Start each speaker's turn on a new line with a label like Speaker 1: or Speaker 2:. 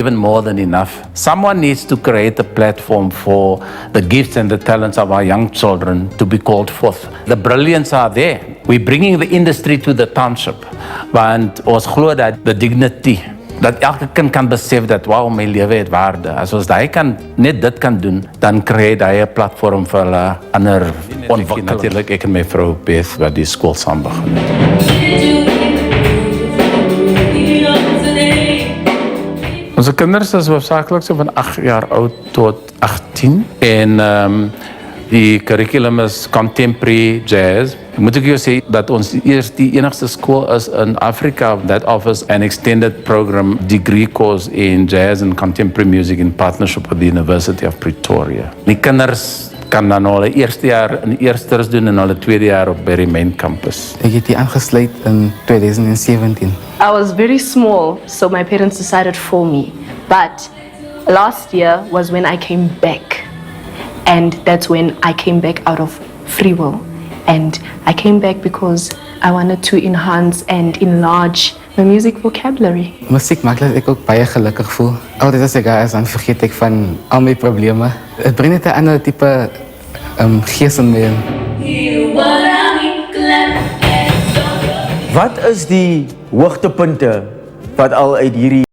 Speaker 1: Even more than enough. Someone needs to create a platform for the gifts and the talents of our young children to be called forth. The brilliance are there. We're bringing the industry to the township. Want ons glo dat the dignity, dat elke kind kan besef dat wow, my lewe het waarde. As ons daai kan net dit kan doen, dan kry hy 'n platform vir hulle ander ontwikkeling. Natuurlik ek en my vrou Beth wat die skool saam begin het. Onze kinders is hoofdzakelijk so van 8 jaar oud tot 18. En die curriculum is contemporary jazz. Moet ik je zeggen dat ons die enigste school is in Afrika that offers an extended program degree course in jazz and contemporary music in partnership with the University of Pretoria. Die kinders kan dan hulle eerste jaar in eersters doen en hulle tweede jaar op by die main campus.
Speaker 2: Ik heb die aangesluit in 2017.
Speaker 3: I was very small, so my parents decided for me. But last year was when I came back. And that's when I came back out of free will. And I came back because I wanted to enhance and enlarge my music vocabulary.
Speaker 2: Muziek maakt dat ik ook baie gelukkig voel. Altijd als ik ga is, dan vergeet ik van al mijn problemen. Het brengt net een ander type geest in mij in.
Speaker 4: Wat is die hoogtepunte wat al uit hierdie